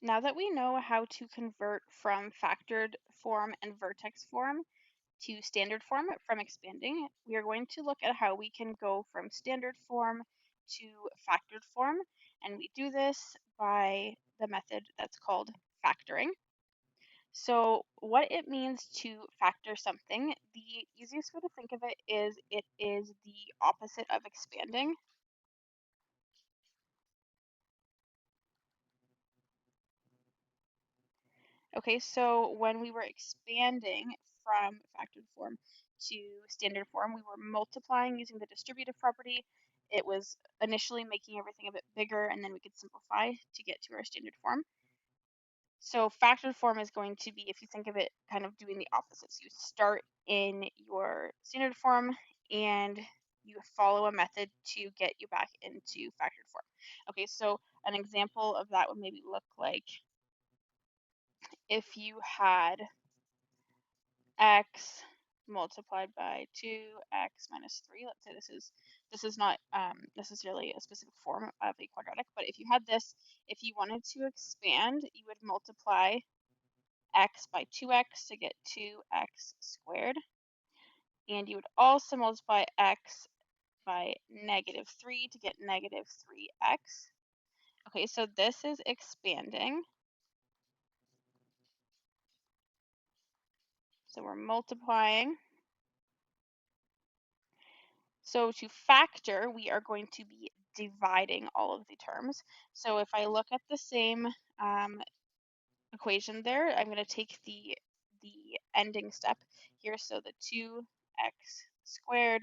Now that we know how to convert from factored form and vertex form to standard form from expanding, we are going to look at how we can go from standard form to factored form, and we do this by the method that's called factoring. So what it means to factor something, the easiest way to think of it is the opposite of expanding. Okay, so when we were expanding from factored form to standard form, we were multiplying using the distributive property. It was initially making everything a bit bigger, and then we could simplify to get to our standard form. So factored form is going to be, if you think of it, kind of doing the opposite. So you start in your standard form and you follow a method to get you back into factored form. Okay, so an example of that would maybe look like if you had x multiplied by 2x minus 3. Let's say this is not necessarily a specific form of a quadratic, but if you had this, if you wanted to expand, you would multiply x by 2x to get 2x squared, and you would also multiply x by negative 3 to get negative 3x. Okay, so this is expanding. So we're multiplying. So to factor, we are going to be dividing all of the terms. So if I look at the same equation there, I'm going to take the ending step here. So the 2x squared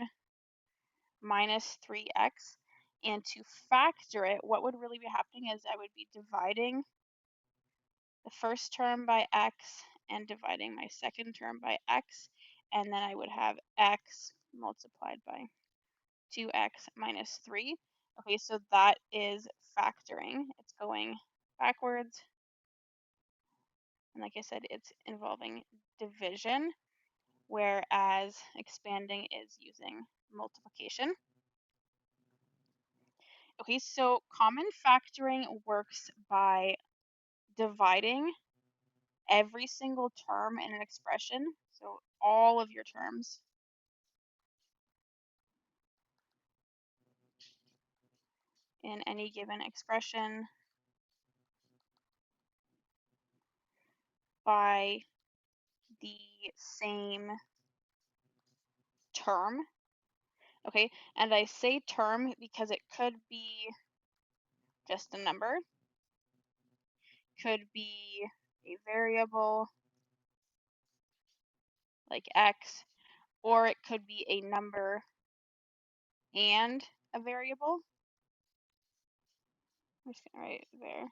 minus 3x. And to factor it, what would really be happening is I would be dividing the first term by x and dividing my second term by x. And then I would have x multiplied by 2x minus 3. Okay, so that is factoring. It's going backwards. And like I said, it's involving division, whereas expanding is using multiplication. Okay, so common factoring works by dividing every single term in an expression, so all of your terms, in any given expression by the same term. Okay, and I say term because it could be just a number, could be a variable like x, or it could be a number and a variable. I'm just gonna write there,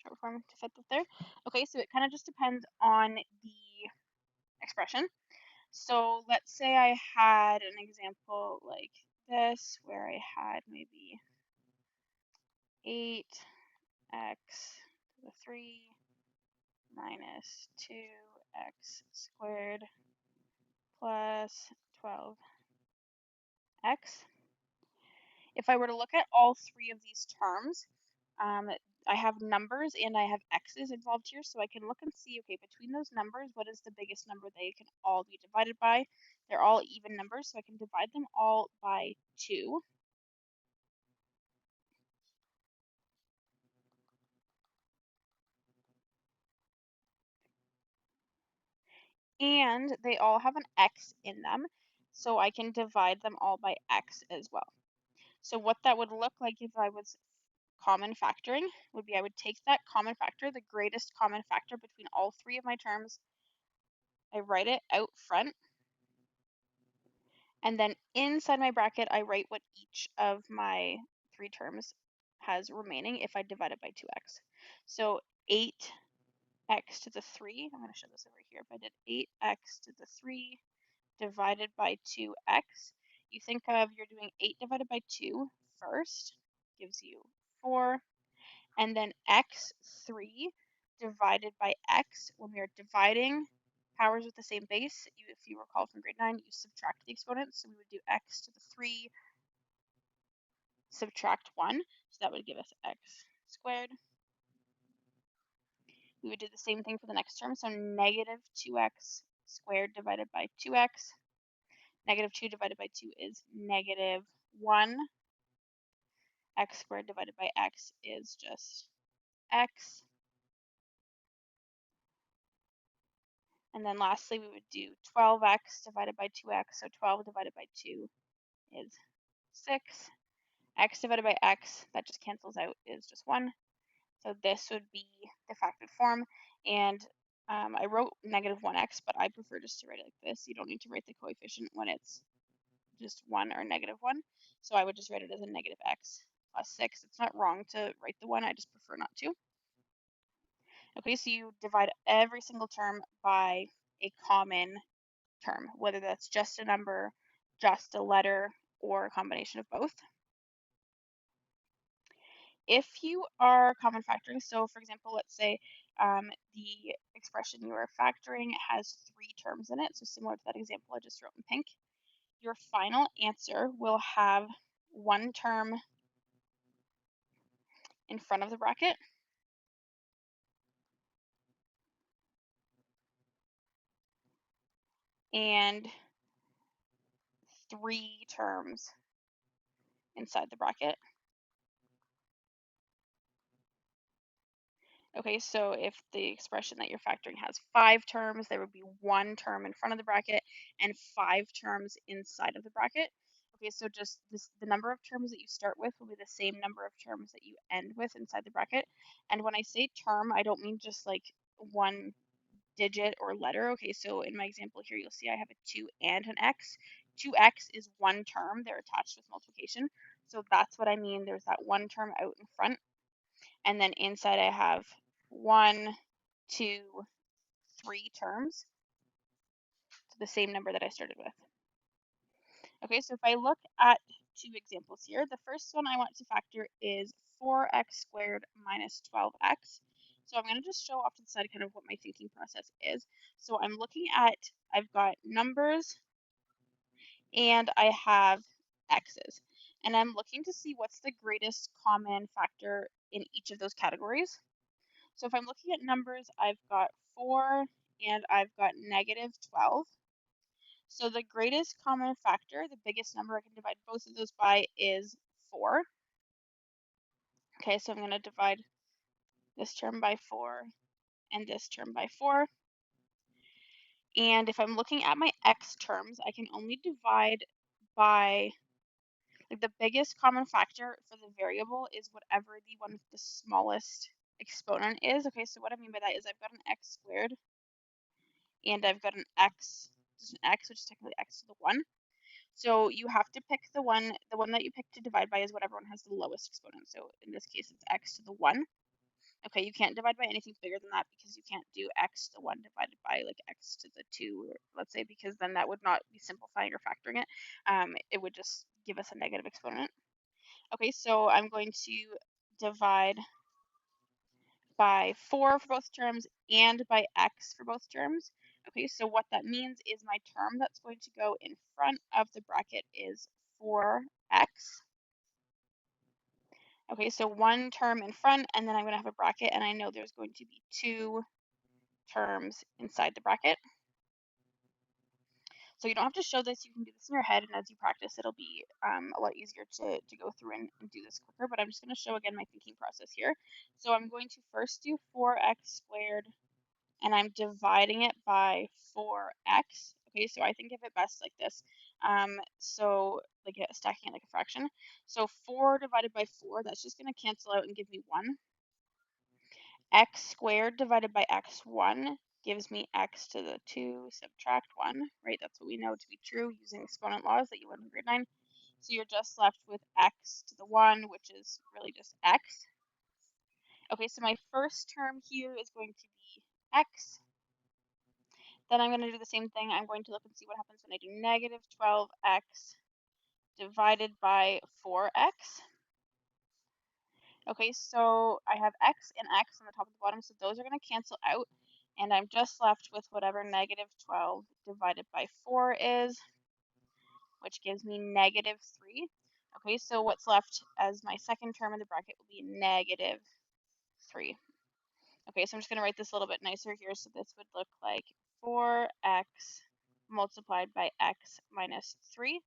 short form to fit that there. Okay, so it kind of just depends on the expression. So let's say I had an example like this where I had maybe 8x to the 3 minus 2x squared plus 12x. If I were to look at all three of these terms, I have numbers and I have x's involved here, so I can look and see, okay, between those numbers, what is the biggest number they can all be divided by? They're all even numbers, so I can divide them all by 2. And they all have an x in them, so I can divide them all by x as well. So what that would look like if I was common factoring would be I would take that common factor, the greatest common factor between all three of my terms, I write it out front, and then inside my bracket I write what each of my three terms has remaining if I divide it by 2x. So 8x to the 3, I'm going to show this over here, if I did 8x to the 3 divided by 2x, you think of you're doing 8 divided by 2 first, gives you 4, and then x3 divided by x, when we are dividing powers with the same base, if you recall from grade 9, you subtract the exponents, so we would do x to the 3 subtract 1, so that would give us x squared we would do the same thing for the next term. So negative 2x squared divided by 2x. Negative 2 divided by 2 is negative 1. X squared divided by x is just x. And then lastly, we would do 12x divided by 2x. So 12 divided by 2 is 6. X divided by x, that just cancels out, is just 1. So this would be the factored form. And I wrote negative 1x, but I prefer just to write it like this. You don't need to write the coefficient when it's just 1 or negative 1. So I would just write it as a negative x plus 6. It's not wrong to write the 1. I just prefer not to. Okay, so you divide every single term by a common term, whether that's just a number, just a letter, or a combination of both. If you are common factoring, so for example, let's say the expression you are factoring has 3 terms in it, so similar to that example I just wrote in pink, your final answer will have 1 term in front of the bracket and 3 terms inside the bracket. Okay, so if the expression that you're factoring has 5 terms, there would be 1 term in front of the bracket and 5 terms inside of the bracket. Okay, so just the number of terms that you start with will be the same number of terms that you end with inside the bracket. And when I say term, I don't mean just like one digit or letter. Okay, so in my example here, you'll see I have a 2 and an x. 2x is 1 term. They're attached with multiplication. So that's what I mean. There's that 1 term out in front. And then inside I have 1, 2, 3 terms. So the same number that I started with. Okay, so if I look at 2 examples here, the first one I want to factor is 4x squared minus 12x. So I'm going to just show off to the side kind of what my thinking process is. So I'm looking at, I've got numbers and I have x's. And I'm looking to see what's the greatest common factor in each of those categories. So if I'm looking at numbers, I've got 4 and I've got negative 12. So the greatest common factor, the biggest number I can divide both of those by is 4. Okay, so I'm going to divide this term by 4 and this term by 4. And if I'm looking at my x terms, I can only divide by, like, the biggest common factor for the variable is whatever the one with the smallest exponent is. Okay, so what I mean by that is I've got an x squared and I've got an x, just an x, which is technically x to the 1. So you have to pick the one that you pick to divide by is whatever one has the lowest exponent. So in this case, it's x to the 1. Okay, you can't divide by anything bigger than that because you can't do x to the 1 divided by like x to the 2, let's say, because then that would not be simplifying or factoring it. It would just give us a negative exponent. Okay, so I'm going to divide by 4 for both terms and by x for both terms. Okay, so what that means is my term that's going to go in front of the bracket is 4x. Okay, so 1 term in front, and then I'm going to have a bracket, and I know there's going to be 2 terms inside the bracket. So you don't have to show this, you can do this in your head, and as you practice, it'll be a lot easier to go through and do this quicker, but I'm just going to show again my thinking process here. So I'm going to first do 4x squared, and I'm dividing it by 4x. Okay, so I think of it best like this. So like stacking it like a fraction. So 4 divided by 4, that's just going to cancel out and give me 1. X squared divided by x1 gives me x to the 2 subtract 1, right? That's what we know to be true using exponent laws that you learned in grade 9. So you're just left with x to the 1, which is really just x. Okay, so my first term here is going to be x. Then I'm going to do the same thing. I'm going to look and see what happens when I do negative 12x divided by 4x. Okay, so I have x and x on the top and the bottom, so those are going to cancel out. And I'm just left with whatever negative 12 divided by 4 is, which gives me negative 3. Okay, so what's left as my second term in the bracket will be negative 3. Okay, so I'm just going to write this a little bit nicer here. So this would look like 4x multiplied by x minus 3.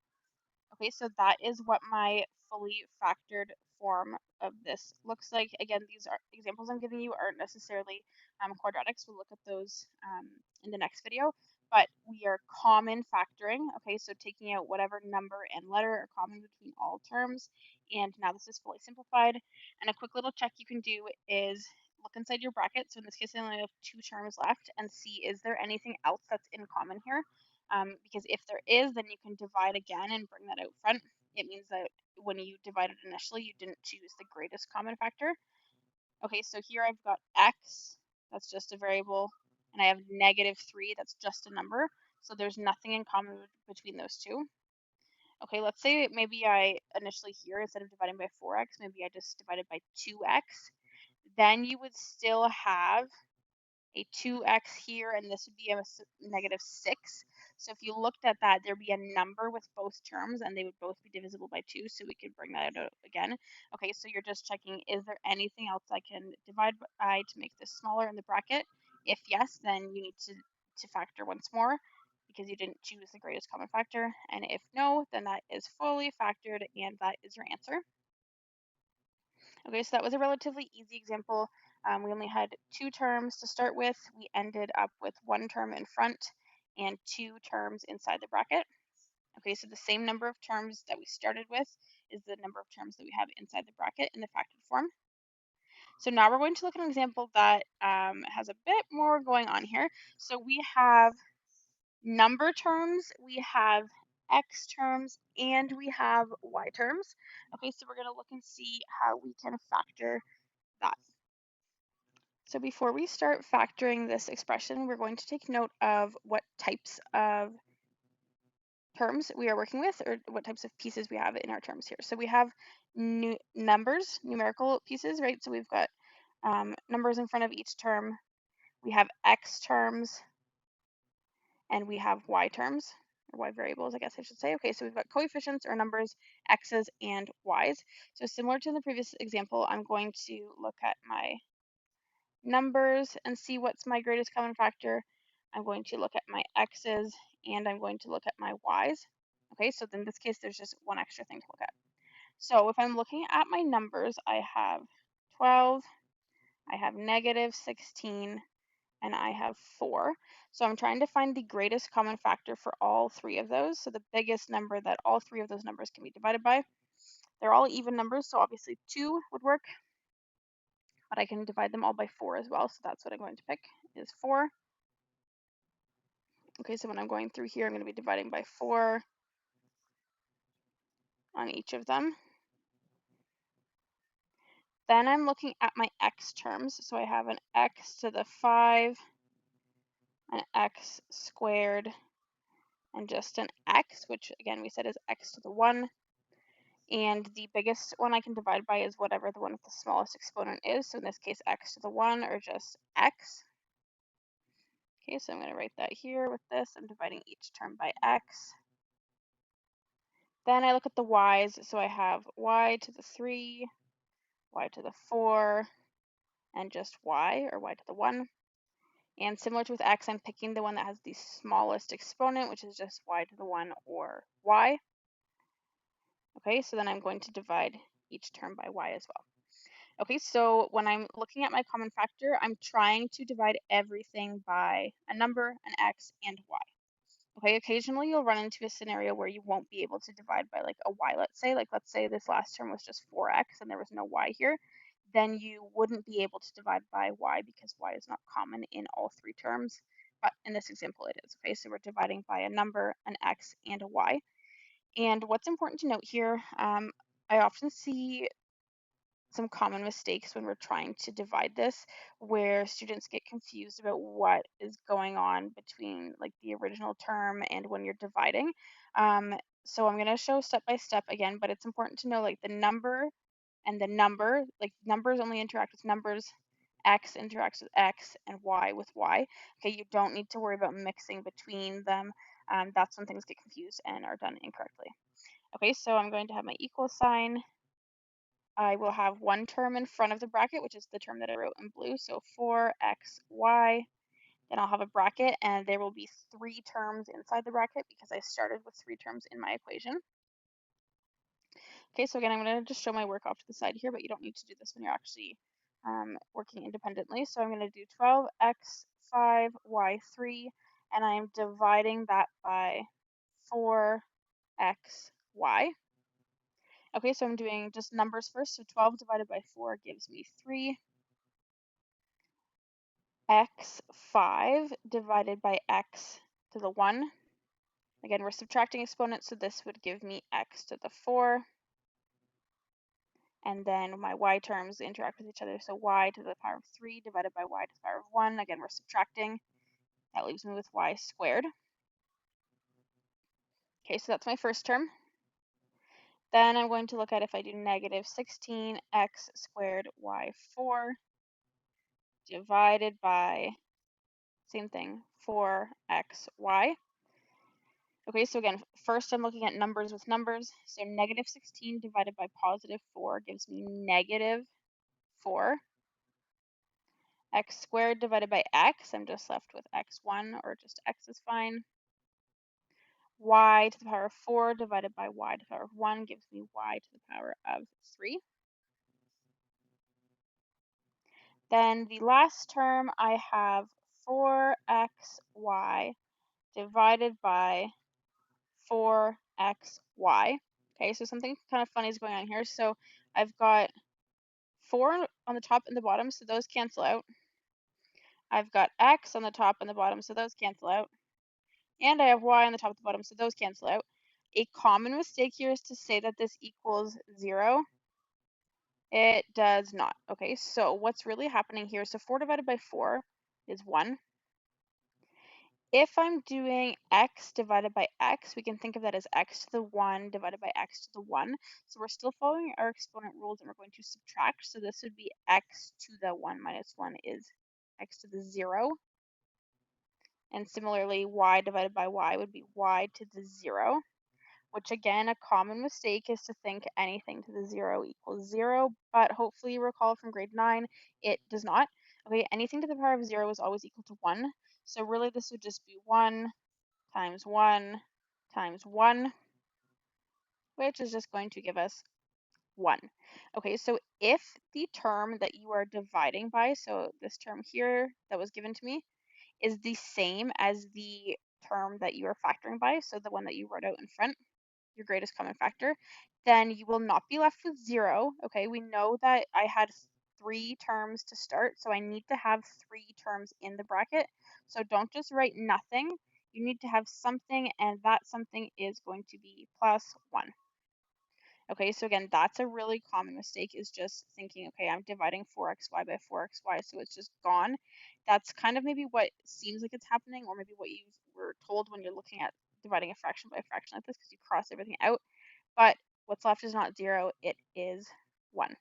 Okay, so that is what my fully factored form of this looks like. Again, these are examples I'm giving you aren't necessarily quadratics. We'll look at those in the next video, but we are common factoring. Okay, so taking out whatever number and letter are common between all terms. And now this is fully simplified. And a quick little check you can do is look inside your bracket. So in this case, I only have 2 terms left and see, is there anything else that's in common here? Because if there is, then you can divide again and bring that out front. It means that when you divided initially, you didn't choose the greatest common factor. Okay, so here I've got x, that's just a variable, and I have -3, that's just a number. So there's nothing in common between those two. Okay, let's say maybe I initially here, instead of dividing by 4x, maybe I just divided by 2x. Then you would still have a 2x here, and this would be a -6. So if you looked at that, there'd be a number with both terms, and they would both be divisible by 2, so we could bring that out again. Okay, so you're just checking, is there anything else I can divide by to make this smaller in the bracket? If yes, then you need to factor once more, because you didn't choose the greatest common factor, and if no, then that is fully factored, and that is your answer. Okay, so that was a relatively easy example. We only had 2 terms to start with. We ended up with 1 term in front and 2 terms inside the bracket. Okay, so the same number of terms that we started with is the number of terms that we have inside the bracket in the factored form. So now we're going to look at an example that has a bit more going on here. So we have number terms, we have x terms, and we have y terms. Okay, so we're going to look and see how we can factor that. So before we start factoring this expression, we're going to take note of what types of terms we are working with, or what types of pieces we have in our terms here. So we have numbers, numerical pieces, right? So we've got numbers in front of each term. We have x terms, and we have y terms, or y variables, I guess I should say. Okay, so we've got coefficients or numbers, x's and y's. So similar to the previous example, I'm going to look at my numbers and see what's my greatest common factor. I'm going to look at my x's and I'm going to look at my y's. Okay, so in this case, there's just one extra thing to look at. So if I'm looking at my numbers, I have 12, I have -16, and I have 4. So I'm trying to find the greatest common factor for all 3 of those. So the biggest number that all 3 of those numbers can be divided by. They're all even numbers, so obviously 2 would work, but I can divide them all by 4 as well. So that's what I'm going to pick is 4. Okay, so when I'm going through here, I'm going to be dividing by 4 on each of them. Then I'm looking at my x terms. So I have an x to the 5, an x squared, and just an x, which again we said is x to the 1. And the biggest one I can divide by is whatever the one with the smallest exponent is. So in this case, x to the 1, or just x. Okay, so I'm going to write that here with this. I'm dividing each term by x. Then I look at the y's. So I have y to the 3, y to the 4, and just y, or y to the 1. And similar to with x, I'm picking the one that has the smallest exponent, which is just y to the 1, or y. Okay, so then I'm going to divide each term by y as well. Okay, so when I'm looking at my common factor, I'm trying to divide everything by a number, an x, and y. Okay, occasionally you'll run into a scenario where you won't be able to divide by like a y, let's say. Like, let's say this last term was just 4x and there was no y here. Then you wouldn't be able to divide by y because y is not common in all 3 terms. But in this example, it is. Okay, so we're dividing by a number, an x, and a y. And what's important to note here, I often see some common mistakes when we're trying to divide this, where students get confused about what is going on between like the original term and when you're dividing. So I'm going to show step by step again, but it's important to know like the number and the number, like numbers only interact with numbers, x interacts with x, and y with y. Okay, you don't need to worry about mixing between them. That's when things get confused and are done incorrectly. Okay, so I'm going to have my equal sign, I will have one term in front of the bracket, which is the term that I wrote in blue, so 4xy. Then I'll have a bracket, and there will be 3 terms inside the bracket because I started with 3 terms in my equation. Okay, so again, I'm going to just show my work off to the side here, but you don't need to do this when you're actually working independently. So I'm going to do 12x 5y3, and I am dividing that by 4xy. Okay, so I'm doing just numbers first. So 12 divided by 4 gives me 3. X5 divided by x to the 1. Again, we're subtracting exponents, so this would give me x to the 4. And then my y terms interact with each other, so y to the power of 3 divided by y to the power of 1. Again, we're subtracting. That leaves me with y squared. Okay, so that's my first term. Then I'm going to look at if I do negative 16x squared y4 divided by, same thing, 4xy. Okay, so again, first I'm looking at numbers with numbers. So negative 16 divided by positive 4 gives me negative 4. X squared divided by x, I'm just left with x1, or just x is fine. Y to the power of 4 divided by y to the power of 1 gives me y to the power of 3. Then the last term, I have 4xy divided by 4xy. Okay, so something kind of funny is going on here. So I've got 4 on the top and the bottom, so those cancel out. I've got x on the top and the bottom, so those cancel out. And I have y on the top and the bottom, so those cancel out. A common mistake here is to say that this equals 0. It does not. Okay, so what's really happening here, so 4 divided by 4 is 1. If I'm doing x divided by x, we can think of that as x to the 1 divided by x to the 1. So we're still following our exponent rules, and we're going to subtract. So this would be x to the 1 minus 1 is x to the 0. And similarly, y divided by y would be y to the 0, which again, a common mistake is to think anything to the 0 equals 0, but hopefully you recall from grade 9, it does not. Okay, anything to the power of 0 is always equal to 1. So really this would just be 1 times 1 times 1, which is just going to give us 1. Okay, so if the term that you are dividing by, so this term here that was given to me, is the same as the term that you are factoring by, so the one that you wrote out in front, your greatest common factor, then you will not be left with 0. Okay, we know that I had 3 terms to start, so I need to have 3 terms in the bracket. So don't just write nothing. You need to have something, and that something is going to be plus 1. Okay, so again, that's a really common mistake, is just thinking, okay, I'm dividing 4xy by 4xy, so it's just gone. That's kind of maybe what seems like it's happening, or maybe what you were told when you're looking at dividing a fraction by a fraction like this, because you cross everything out. But what's left is not 0, it is 1.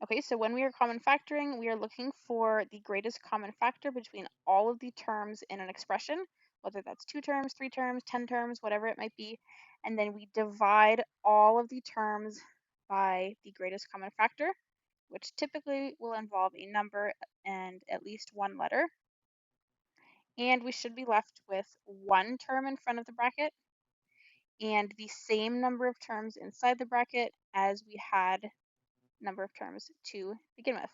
Okay, so when we are common factoring, we are looking for the greatest common factor between all of the terms in an expression, whether that's 2 terms, 3 terms, 10 terms, whatever it might be. And then we divide all of the terms by the greatest common factor, which typically will involve a number and at least one letter. And we should be left with 1 term in front of the bracket and the same number of terms inside the bracket as we had number of terms to begin with.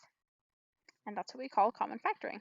And that's what we call common factoring.